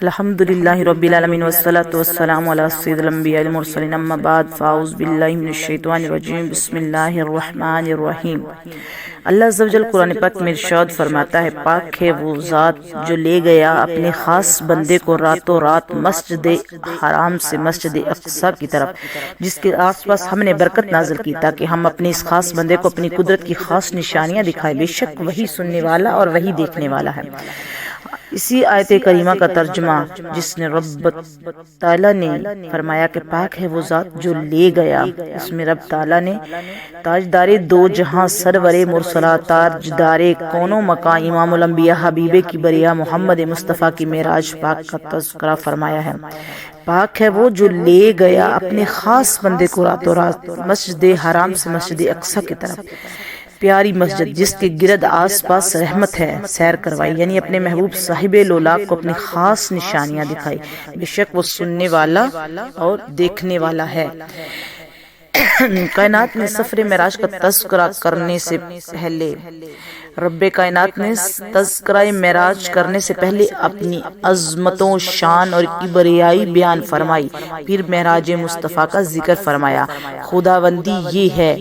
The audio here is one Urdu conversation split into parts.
الحمدللہ رب العالمین والصلاة والسلام علی سید الانبیاء المرسلین اما بعد فاعوذ باللہ من الشیطان الرجیم بسم اللہ الرحمن الرحیم۔ اللہ عز و جل قرآن پاک میں ارشاد فرماتا ہے، پاک ہے وہ ذات جو لے گیا اپنے خاص بندے کو راتوں رات مسجد حرام سے مسجد اقصی کی طرف، جس کے آس پاس ہم نے برکت نازل کی تاکہ ہم اپنے اس خاص بندے کو اپنی قدرت کی خاص نشانیاں دکھائیں۔ بے شک وہی سننے والا اور وہی دیکھنے والا ہے۔ اسی آیت کریمہ کا ترجمہ جس نے رب تعالیٰ نے فرمایا کہ پاک ہے وہ ذات جو لے گیا، اس میں رب تعالیٰ نے تاجدار دو جہاں سرور مرسلات تاجدار کون و مکان امام الانبیاء حبیب کی بریہ محمد مصطفیٰ کی معراج پاک کا تذکرہ فرمایا ہے۔ پاک ہے وہ جو لے گیا اپنے خاص بندے کو راتوں رات مسجد حرام سے مسجد اقصی کی طرف، پیاری مسجد جس کے گرد آس پاس رحمت ہے، سیر کروائی، یعنی اپنے محبوب صاحب لولاک کو اپنی خاص نشانیاں دکھائی۔ بے شک وہ سننے والا اور دیکھنے والا ہے۔ کائنات میں سفر معراج کا تذکرہ کرنے سے پہلے رب کائنات نے تذکرہ معراج کرنے سے پہلے اپنی عظمتوں، شان اور کبریائی بیان فرمائی، پھر معراج مصطفیٰ کا ذکر فرمایا۔ خداوندی یہ ہے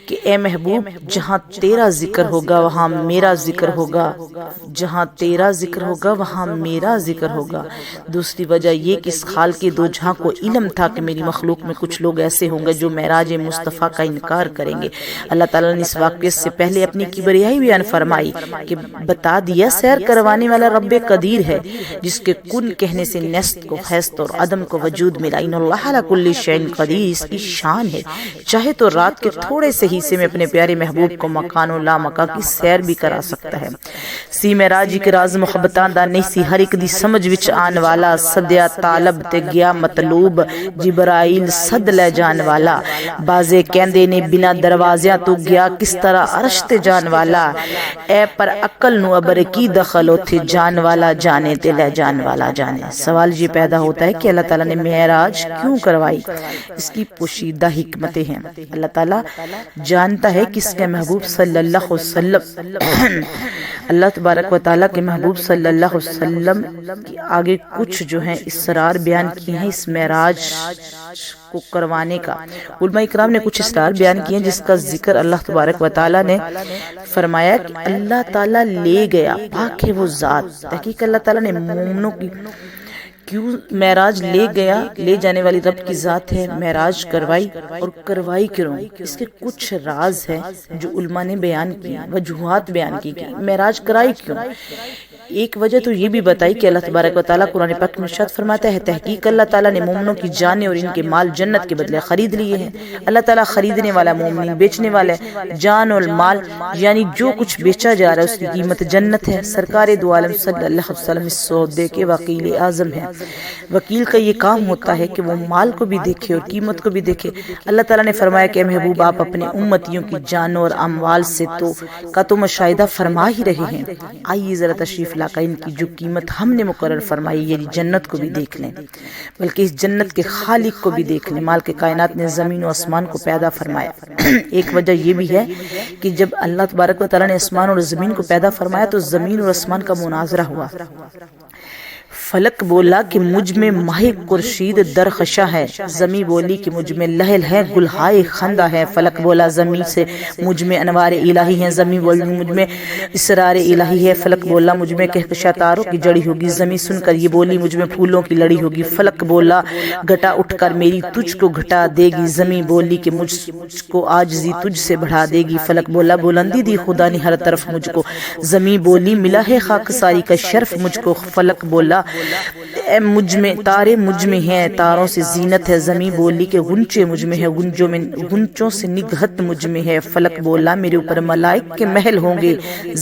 کہ اے محبوب، جہاں تیرا ذکر ہوگا وہاں میرا ذکر ہوگا، جہاں تیرا ذکر ہوگا وہاں میرا ذکر ہوگا۔ دوسری وجہ یہ کہ اس خال کے دو جہاں کو علم تھا کہ میری مخلوق میں کچھ لوگ ایسے ہوں گے جو معراج مصطفیٰ کا انکار کریں گے۔ اللہ تعالیٰ نے اس واقعے سے پہلے اپنی کبریائی بیان فرمائی کہ بتا دیا سیر کروانے والا رب قدیر ہے، جس کے کن کہنے سے نست کو خیست اور عدم کو وجود ملا۔ ان اللہ علی کل شیء قدیر، اس کی شان ہے، چاہے تو رات کے تھوڑے سے حصے میں اپنے پیارے محبوب کو مکان و لا مکان کی سیر بھی کرا سکتا ہے۔ سی معراج کے راز محبتاں دا نہیں سی ہر ایک دی سمجھ وچ آن والا، سدیا طالب تے گیا مطلوب، جبرائیل سد لے جان والا، بازے کہندے نے بنا دروازیاں تو گیا کس طرح عرش تے جان والا، اے پر عقل نو ابر کی دخل ہوتے جان والا جانے تے لے جان والا جانے۔ سوال یہ پیدا ہوتا ہے کہ اللہ تعالیٰ نے معراج کیوں کروائی؟ اس کی پوشیدہ حکمتیں ہیں۔ اللہ تعالیٰ جانتا ہے کہ اس کے محبوب صلی اللہ علیہ وسلم اللہ تبارک و تعالیٰ کے محبوب صلی اللہ علیہ وسلم کی آگے کچھ جو ہیں اسرار بیان کیے ہیں اس معراج کو کروانے کا۔ علماء اکرام نے کچھ اسرار بیان کیے ہیں جس کا ذکر اللہ تبارک و تعالیٰ نے فرمایا کہ اللہ تعالیٰ لے گیا، پاک ہے وہ ذات۔ تحقیق اللہ تعالیٰ نے مومنوں کی کیوں معراج لے گیا، لے جانے والی رب کی ذات ہے، معراج کروائی، اور کروائی کیوں؟ اس کے کچھ راز ہیں جو علماء نے بیان کیے، وجوہات بیان کی کہ معراج کرائی کیوں۔ ایک وجہ تو یہ بھی بتائی کہ اللہ تبارک و تعالیٰ قرآن پاک میں ارشاد فرماتا ہے، تحقیق اللہ تعالیٰ نے مومنوں کی جانیں اور ان کے مال جنت کے بدلے خرید لیے ہیں۔ اللہ تعالیٰ خریدنے والا مومن، بیچنے والا جان اور مال، یعنی جو کچھ بیچا جا رہا ہے اس کی قیمت جنت ہے۔ سرکار دو عالم صلی اللہ علیہ وسلم اس سودے کے وکیل اعظم ہیں۔ وکیل کا یہ کام ہوتا ہے کہ وہ مال کو بھی دیکھے اور قیمت کو بھی دیکھے۔ اللہ تعالیٰ نے فرمایا کہ محبوب آپ اپنے امتیوں کی جانوں اور اموال سے تو مشاہدہ فرما ہی رہے ہیں، آئیے ذرا تشریف لا کر ان کی جو قیمت ہم نے مقرر فرمائی یعنی جنت کو بھی دیکھ لیں، بلکہ اس جنت کے خالق کو بھی دیکھ لیں۔ مال کے کائنات نے زمین و آسمان کو پیدا فرمایا۔ ایک وجہ یہ بھی ہے کہ جب اللہ تبارک و تعالیٰ نے آسمان اور زمین کو پیدا فرمایا تو زمین اور آسمان کا مناظرہ ہوا۔ فلک بولا کہ مجھ میں ماہ خورشید درخشاں ہے، زمین بولی کہ مجھ میں لہل ہے گلہائے خندہ ہے۔ فلک بولا زمین سے مجھ میں انوار الہی ہیں، زمین بولی مجھ میں اسرار الہی ہے۔ فلک بولا مجھ میں کہکشاں تاروں کی جڑی ہوگی، زمین سن کر یہ بولی مجھ میں پھولوں کی لڑی ہوگی۔ فلک بولا گھٹا اٹھ کر میری تجھ کو گھٹا دے گی، زمین بولی کہ مجھ کو عاجزی تجھ سے بڑھا دے گی۔ فلک بولا بلندی دی خدا نے ہر طرف مجھ کو، زمین بولی ملا ہے خاکساری کا شرف مجھ کو۔ فلک بولا اے مجھ میں تارے مجھ میں ہیں، تاروں سے زینت ہے، زمین بولی کہ غنچے مجھ میں ہے، غنچوں سے نگہت مجھ میں ہے۔ فلک بولا میرے اوپر ملائک کے محل ہوں گے،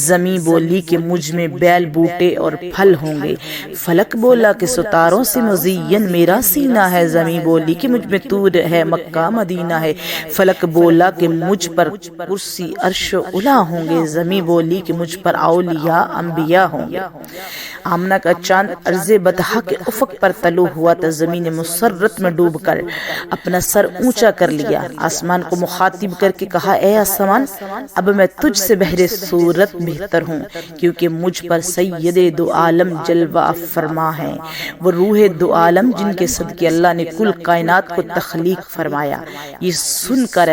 زمین بولی کہ مجھ میں بیل بوٹے اور پھل ہوں گے۔ فلک بولا کہ ستاروں سے مزین میرا سینہ ہے، زمین بولی کہ مجھ میں طور ہے مکہ مدینہ ہے۔ فلک بولا کہ مجھ پر کرسی عرش و علا ہوں گے، زمین بولی کہ مجھ پر اولیاء انبیاء ہوں گے۔ آمنہ کا چاند عرض بطحا کے افق پر طلوع ہوا تو زمین مسرت میں ڈوب کر اپنا سر اونچا کر لیا۔ آسمان کو مخاطب کر کے کہا، اے آسمان، اب میں تجھ سے بہر صورت بہتر ہوں، کیونکہ مجھ پر سید دو عالم جلوہ فرما ہے، وہ روح دو عالم جن کے صدقے اللہ نے کل کائنات کو تخلیق فرمایا۔ یہ سن کر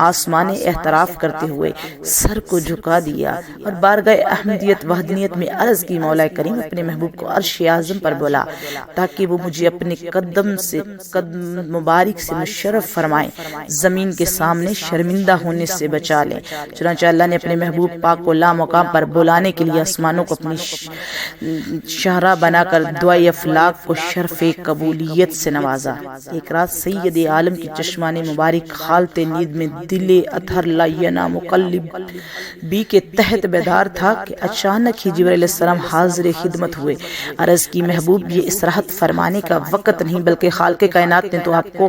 آسمان نے اعتراف کرتے ہوئے سر کو جھکا دیا اور بارگاہ احمدیت وحدانیت میں عرض کی، مولا کریم اپنے محبوب کو عرش اعظم پر بلا تاکہ وہ مجھے اپنے قدم مبارک سے مشرف فرمائیں، زمین کے سامنے شرمندہ ہونے سے بچا لیں۔ چنانچہ اللہ نے اپنے محبوب پاک کو لامقام پر بلانے کے لیے آسمانوں کو اپنی شاہراہ بنا کر دعائے افلاک کو شرف قبولیت سے نوازا۔ ایک رات سید عالم کی چشمان مبارک حالت نیند میں دل اطہر لا ینام قلبی کے تحت بیدار تھا کہ اچانک ہی جبرائیل علیہ السلام حاضر خدمت ہوئے۔ عرض کی، محبوب، یہ استراحت فرمانے کا وقت نہیں، بلکہ خالق کائنات نے تو آپ کو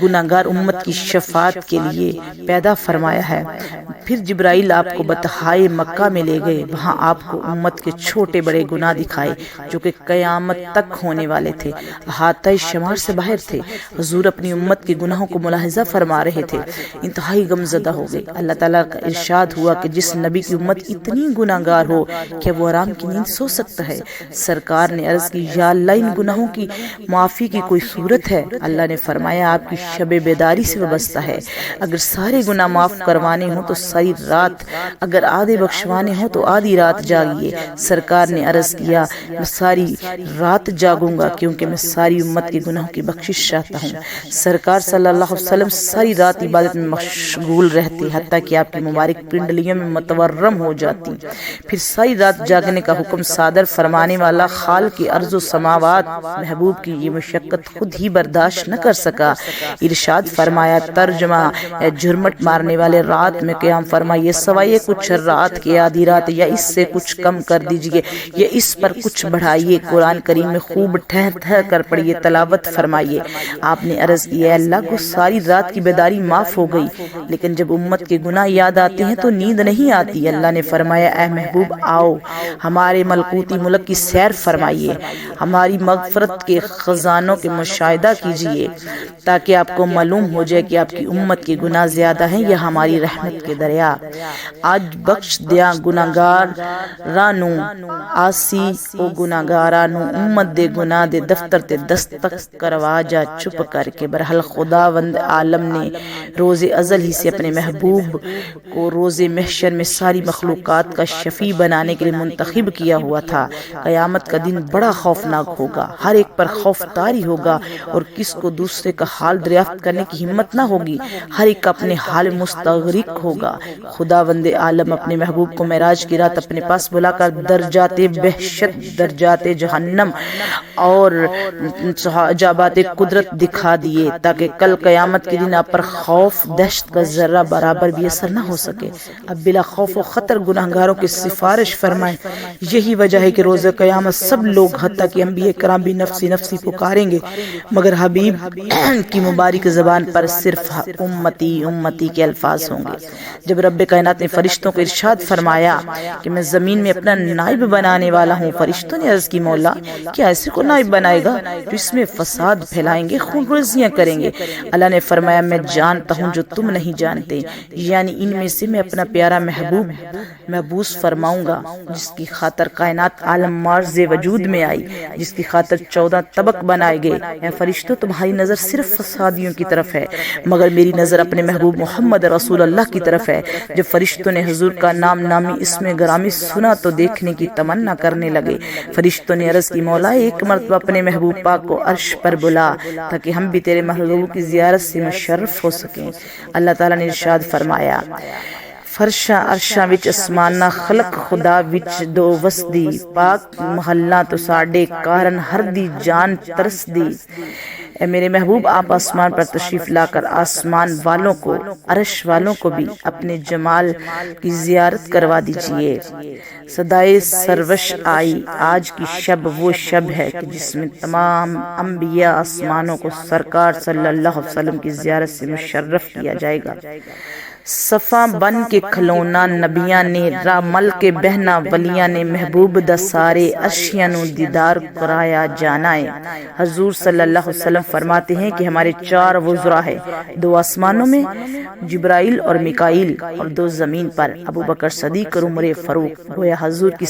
گناہگار امت کی شفاعت کے لیے پیدا فرمایا ہے۔ پھر جبرائیل آپ کو بطحائے مکہ میں لے گئے، وہاں آپ کو امت کے چھوٹے بڑے گناہ دکھائے جو کہ قیامت تک ہونے والے تھے، احاطہ شمار سے باہر تھے۔ حضور اپنی امت کے گناہوں کو ملاحظہ فرما رہے تھے، انتہائی غمزدہ ہو گئے۔ اللہ تعالیٰ کا ارشاد ہوا کہ جس نبی کی امت اتنی گناہگار ہو کہ وہ آرام کی نیند سو سکتا ہے؟ سرکار نے عرض کی، یا اللہ، ان گناہوں کی معافی کی کوئی صورت ہے؟ اللہ نے فرمایا، آپ کی شب بیداری سے وابستہ ہے۔ اگر سارے گناہ معاف کروانے ہوں تو ساری رات، اگر آدھے بخشوانے ہوں تو آدھی رات جاگیے۔ سرکار نے عرض کیا، میں ساری رات جاگوں گا کیونکہ میں ساری امت کے گناہوں کی بخشش چاہتا ہوں۔ سرکار صلی اللہ علیہ وسلم ساری رات عبادت میں مشغول رہتے، حتیٰ کہ آپ کی مبارک پنڈلیوں میں متورم ہو جاتی۔ پھر ساری رات جاگنے کا حکم صادر فرمانے والا خالق ارض و سماوات محبوب کی یہ مشقت خود ہی برداشت نہ کر سکا۔ ارشاد فرمایا، ترجمہ، اے جھرمٹ مارنے والے، رات میں قیام فرمائیے، سوائے کچھ رات کے آدھی رات یا اس سے کچھ کم کر دیجئے یا اس پر کچھ بڑھائیے۔ قرآن کریم میں خوب ٹھہر ٹھہر کر پڑھیے، تلاوت فرمائیے۔ آپ نے عرض کی، اے اللہ کو ساری رات کی بیداری معاف ہو گئی، لیکن جب امت کے گناہ یاد آتے ہیں تو نیند نہیں آتی۔ اللہ نے فرمایا، اے محبوب، آؤ ہمارے ملکوتی ملک کی سیر فرمائیے، ہماری مغفرت کے خزانوں کے مشاہدہ کیجئے تاکہ آپ کو معلوم ہو جائے کہ آپ کی امت کے گناہ زیادہ ہیں یا ہماری رحمت کے دریا۔ آج بخش دیا گناہگارانو، آسی او گناہگارانو، امت دے گناہ دے دفتر تے دستک کروا جا چپ کر کے۔ برحال خداوند عالم نے روز ازل ہی سے اپنے محبوب کو روز محشر میں ساری مخلوقات کا شفیع بنانے کے لیے منتخب کیا ہوا تھا۔ قیامت کا دن بڑا خوفناک ہوگا، ہر ایک پر خوف طاری ہوگا اور کس کو دوسرے کا حال دریافت کرنے کی ہمت نہ ہوگی، ہر ایک اپنے حال مستغرق ہوگا۔ خداوند عالم اپنے محبوب کو معراج کی رات اپنے پاس بلا کر درجات وحشت، درجات جہنم اور عجائبات قدرت دکھا دیے تاکہ کل قیامت کے دن آپ پر خوف دہشت کا ذرہ برابر بھی اثر نہ ہو سکے۔ اب بلا خوف و خطر گناہگاروں کی سفارش فرمائیں۔ یہی وجہ ہے کہ روز قیامت سب لوگ حتیٰ کہ انبیاء کرام بھی نفسی نفسی پکاریں گے، مگر حبیب کی مبارک زبان پر صرف امتی امتی کے الفاظ ہوں گے۔ جب رب کائنات نے فرشتوں کو ارشاد فرمایا کہ میں زمین میں اپنا نائب بنانے والا ہوں، فرشتوں نے عرض کی، مولا، کیا ایسے کو نائب بنائے گا جو اس میں فساد پھیلائیں گے، خون ریزیاں کریں گے؟ اللہ نے فرمایا، میں جانتا ہوں جو تم نہیں جانتے، یعنی ان میں سے میں اپنا پیارا محبوب محبوس فرماؤں گا جس کی خاطر کائنات عالم مارز وجود میں آئی، جس کی خاطر 14 طبق بنائے گئے۔ اے فرشتوں، تمہاری نظر صرف فسادیوں کی طرف ہے، مگر میری نظر اپنے محبوب محمد رسول اللہ کی طرف ہے۔ جب فرشتوں نے حضور کا نام نامی اسم گرامی سنا تو دیکھنے کی تمنا کرنے لگے۔ فرشتوں نے عرض کی، مولا، ایک مرتبہ اپنے محبوب پاک کو عرش پر بلا تاکہ ہم بھی تیرے محبوب کی زیارت سے مشرف ہو سکیں۔ اللہ تعالیٰ نے ارشاد فرمایا، فرشاں عرشاں وچ اسماناں خلق خدا وچ دو وسدی، پاک محلہ تو ساڈے کارن ہر دی جان ترس دی۔ اے میرے محبوب، آپ آسمان پر تشریف لا کر آسمان والوں کو، عرش والوں کو بھی اپنے جمال کی زیارت کروا دیجئے۔ صدائے سروش آئی، آج کی شب وہ شب ہے کہ جس میں تمام انبیاء آسمانوں کو سرکار صلی اللہ علیہ وسلم کی زیارت سے مشرف کیا جائے گا۔ صفا بن کے کھلونا نبیاں نے، راہ مل کے بہنا ولیاں نے، محبوب دا سارے اشیاء نو دیدار کرایا جانا ہے۔ حضور صلی اللہ علیہ وسلم فرماتے ہیں کہ ہمارے 4 وزراء ہیں، 2 آسمانوں میں جبرائیل اور میکائیل، اور 2 زمین پر ابو بکر صدیق اور عمر فاروق۔ گویا حضور کی